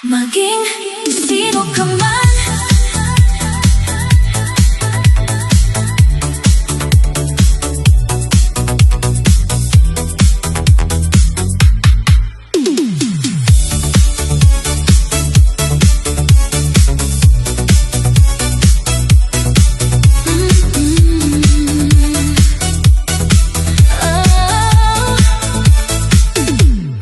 Maging sino ka man,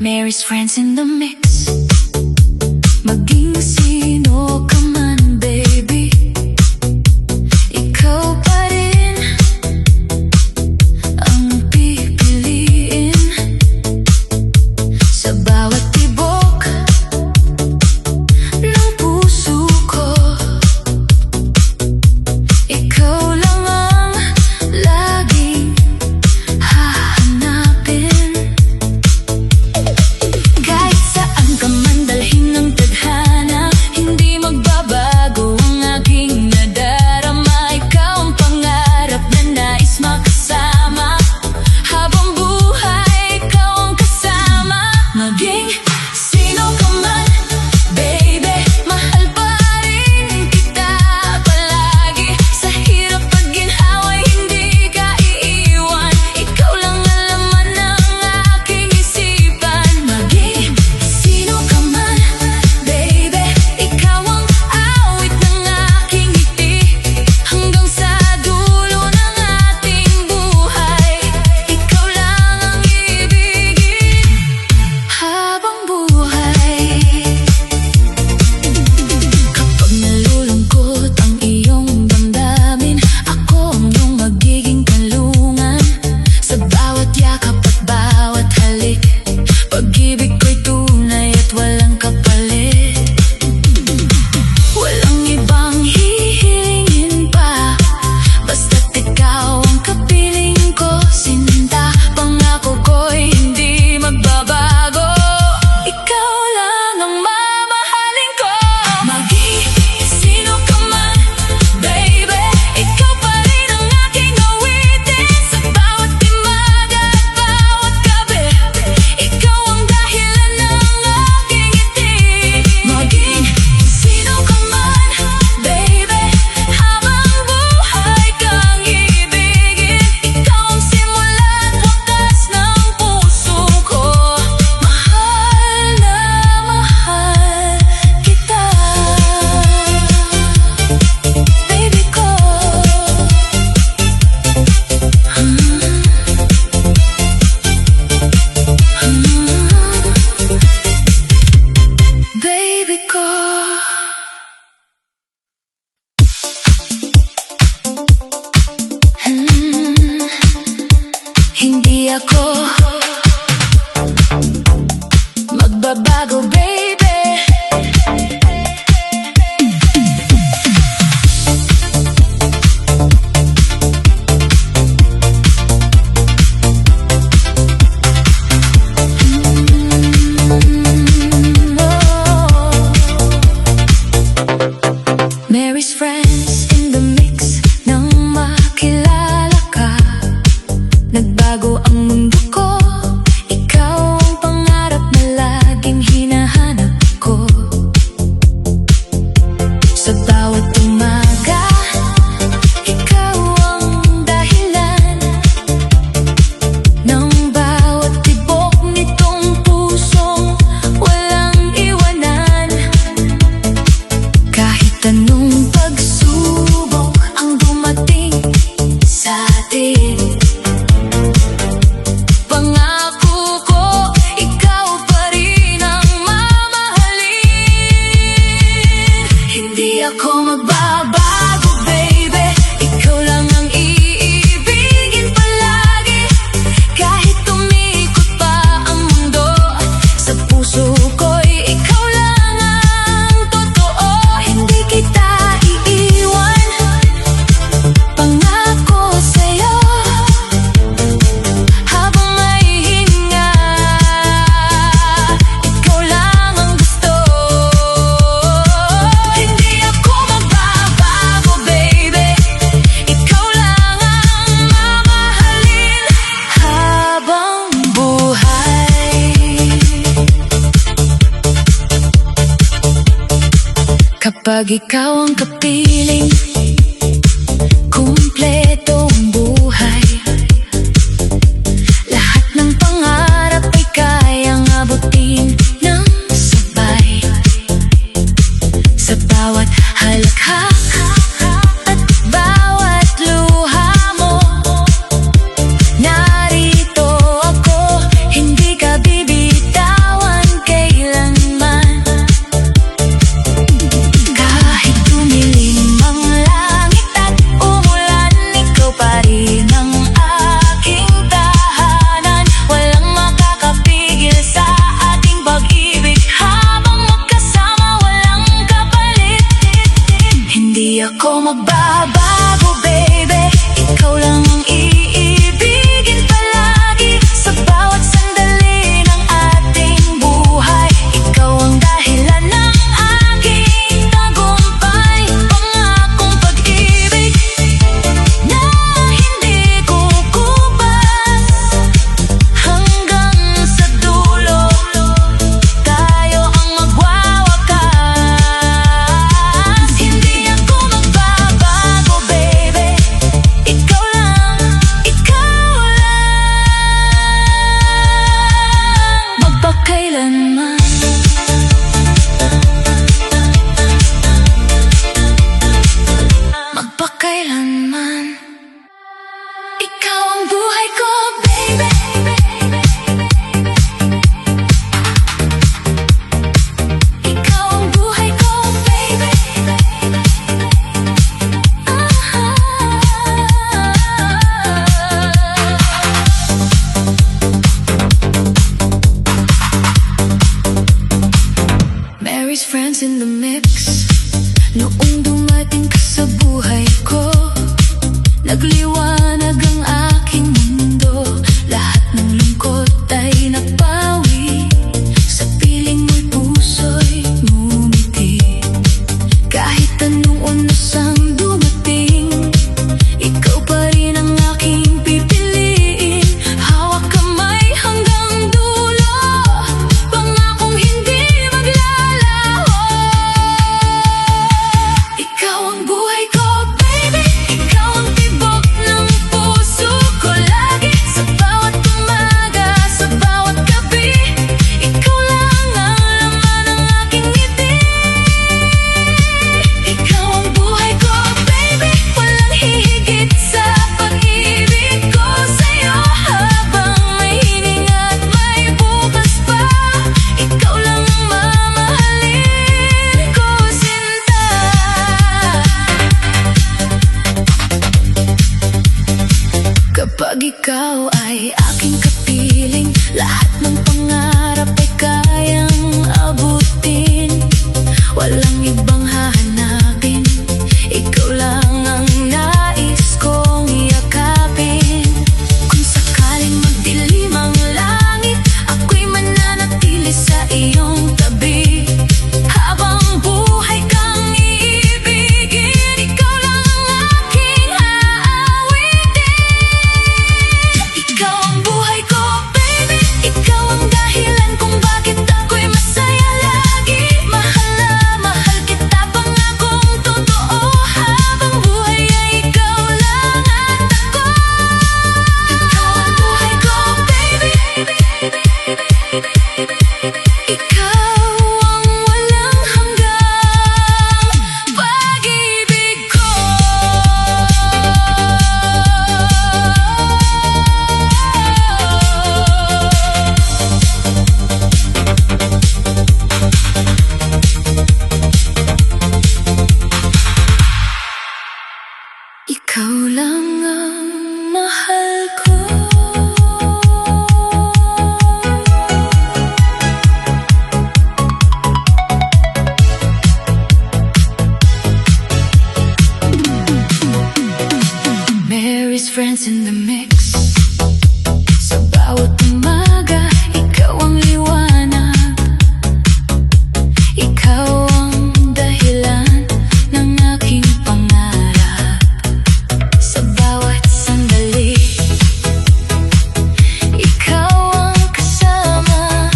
Mary's friends in the mix. Maging sino ka man, baby, ikaw pa rin ang pipiliin. Sa bawat tibok ng puso ko, ikaw lang ang laging hahanapin. Kahit saan ka man dalhin ng tadhana, hindi magbabago ang aking nadarama. Ikaw ang pangarap na nais makasama. Habang buhay, ikaw ang kasama. Maging sino ka man, baby, mahal pa rin kita palagi. Sa hirap at ginhawa, hindi ka iiwan. Ikaw lang ang laman ng aking isipan. Maging sino ka man, baby, ikaw ang awit ng aking ngiti. Hanggang sa dulo ng ating buhay, ikaw lang ang ibigin habang buhay. Kapag nalulungkot ang iyong damdamin, ako ang iyong magiging kanlungan. Sa bawat yakap at bawat halik, pag-ibig ko'y tunay at walang kapalit. Walang ibang hihilingin pa, basta't ikaw ang kapiling ko. Sinta, pangako ko'y hindi magbabago. Ikaw lang ang mamahalin ko. Maging sino ka man, baby, ikaw pa rin ang aking awitin. Sa bawat timaga at bawat gabi, ikaw ang dahilan ng aking ngiti. Maging sino ka man, baby, habang buhay kang ibigin. Ikaw ang simula at wakas ng puso ko. Mahal na mahal kita, baby ko. Baby ko. Hindi ako magbabago, baby. Mary's friends in the mix. Nang makilala ka, nagbago ang mundo ko. Ikaw ang pangarap na laging hinahanap. Kapag ikaw ang kapiling, kumpleto ang buhay. Lahat ng pangarap ay kayang abutin ng sabay. Sa bawat halakhak at bawat luha mo, narito ako, hindi ka bibitawan kailanman. Kahit tumilim ang langit at umulan, ikaw pa rin ang aking tahanan. Walang makakapigil sa ating pag-ibig, habang magkasama walang kapalit. Hindi ako magbabago, baby, ikaw lang ang iibigin palagi. Sa bawat sandali ng ating buhay, ikaw ang dahilan ng aking tagumpay. Pangakong pag-ibig na hindi kukupas, hanggang sa dulo tayo ang magwawakas. Hindi ako magbabago, baby, ikaw lang, magpakailanman. Magpakailanman. Ikaw ang buhay ko, baby. Ikaw ang buhay ko, baby. Mary's friends in the mix. Noong dumating ka sa buhay ko, nagliwanag ang aking mundo. Lahat ng lungkot ay napawi, sa piling mo'y puso'y ngumiti. Kahit anong unos ang dumating, ikaw pa rin ang aking pipiliin. Hawak kamay hanggang dulo, pangakong hindi maglalaho. Ikaw ang buhay ko, baby, ikaw ang tibok ng puso ko lagi. Sa bawat umaga, sa bawat gabi, ikaw lang ang laman ng aking ngiti. Ikaw ang buhay ko, baby, walang hihigit sa pag-ibig ko sa'yo. Habang may hininga at may bukas pa, ikaw lang ang mamahalin ko, sinta. Kapag ikaw ay aking kapiling, lahat ng pangarap ay kayang abutin. Walang ibang hahanapin, ikaw lang ang nais kong yakapin. Kung sakaling magdilim ang langit, ako'y mananatili sa iyong tabi. Habang buhay kang iibigin, ikaw lang ang aking aawitin. Ikaw ang buhay ko, baby, ikaw ang dahilan kung bakit ako'y masaya lagi. Mahal na mahal kita, pangakong totoo. Habang buhay ay ikaw lang at ako. Ikaw ang buhay ko, baby, ikaw ang walang hanggang pag-ibig ko. Ikaw lang ang mahal ko. Mary's friends in the mix. Sa bawat umaga, ikaw ang liwanag. Ikaw ang dahilan ng aking pangarap. Sa bawat sandali, ikaw ang kasama.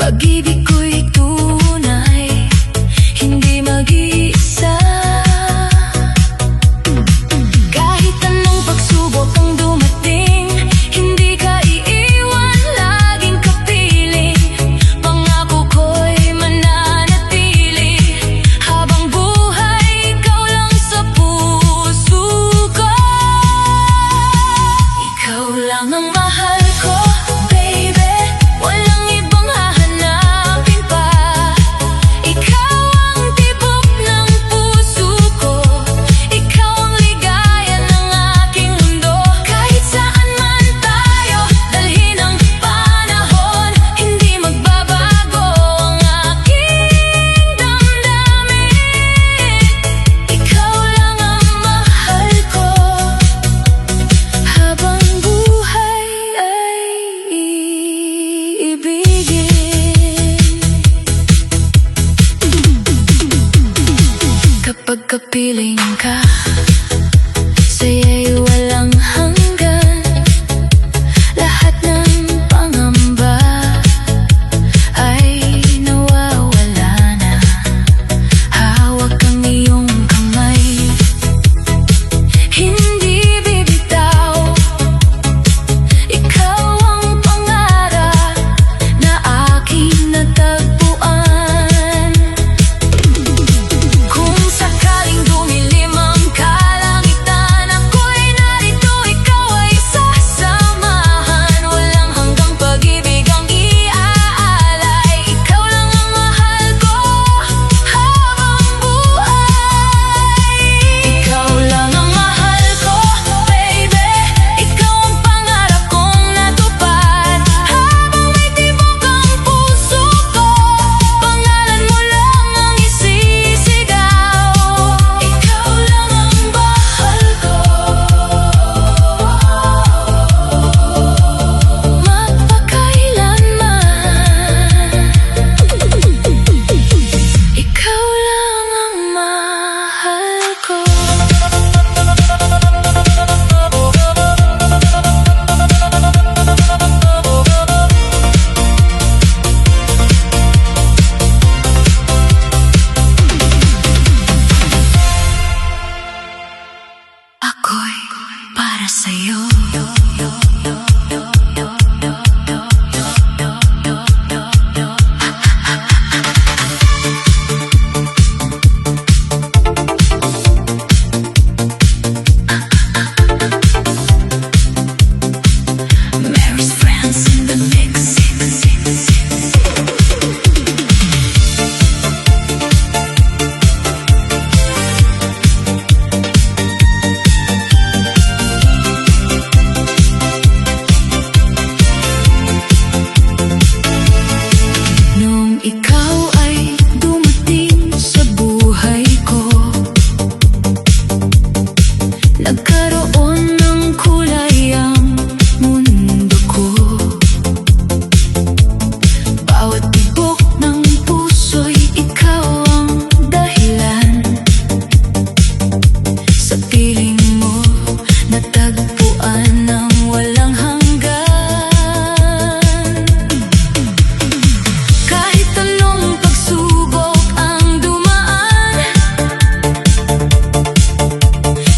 Pag-ibig ko'y tunay, hindi pagkapiling ka, sa'yo'y walang hanggan. Lahat ng pangamba ay nawawala na. Hawak ang iyong kamay, hindi bibitaw. Ikaw ang pangarap na aking natagpuan. Kung sakaling dumilim ang kalangitan, ako'y narito, ikaw ay sasamahan. Walang hanggang pag-ibig ang iaalay. Ikaw lang ang mahal ko habang buhay. Ikaw lang ang mahal ko, baby. Ikaw ang pangarap kong natupad. Habang may tibok ang puso ko, pangalan mo lang ang isisigaw. Ikaw lang ang mahal ko, magpakailanman. Ikaw lang ang mahal ko. Ako'y para sa'yo. Mary's friends in the mix. Nung ikaw ay dumating sa buhay ko, nagkaroon ng kulay ang mundo ko. Bawat tibok ng puso'y ikaw ang dahilan. Sa piling mo natagpuan ng walang hanggan. Kahit anong pagsubok ang dumaan,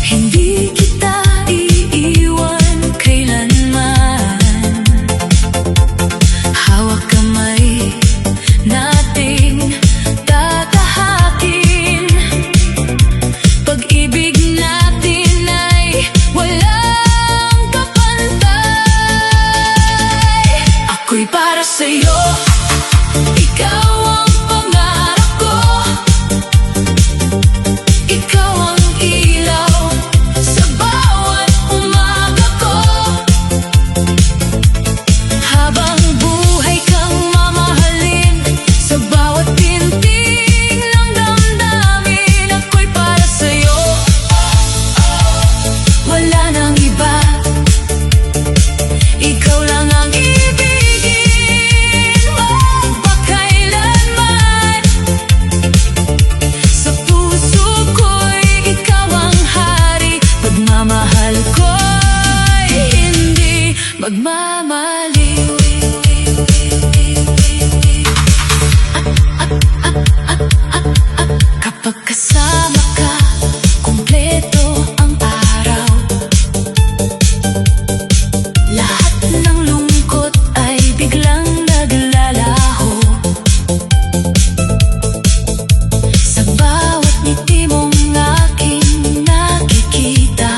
hindi kita iiwan kailanman. Hawak kamay nating tatahakin. Pag-ibig natin ay walang kapantay. Ako'y para sa'yo, ikaw ang pangarap ko. Ikaw ang ilaw sa bawat umaga ko. Habang buhay kang mamahalin, sa bawat tintig ng damdamin. Ako'y para sa'yo, wala nang iba. Ikaw lang ang ibigin, magpakailanman. Sa puso ko'y ikaw ang hari. Pagmamahal ko'y hindi magmamaliw. Kapag kasama ka, kumpleto ang araw. Lahat ng lungkot ay biglang naglalaho. Sa bawat ngiti mong aking nakikita,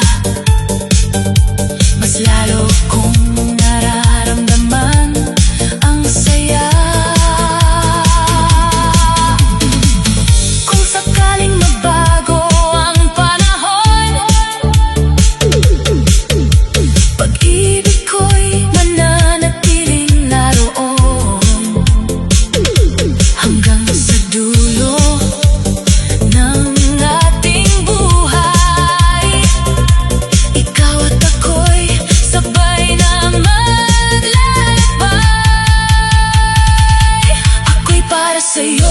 mas lalo kong nararamdaman ang saya. Kung sakaling magbago ang panahon, pag-ibig ko'y mananatiling naroon. Hanggang sa dulo ng ating buhay, ikaw at ako'y sabay na maglalakbay. Ako'y para sa'yo,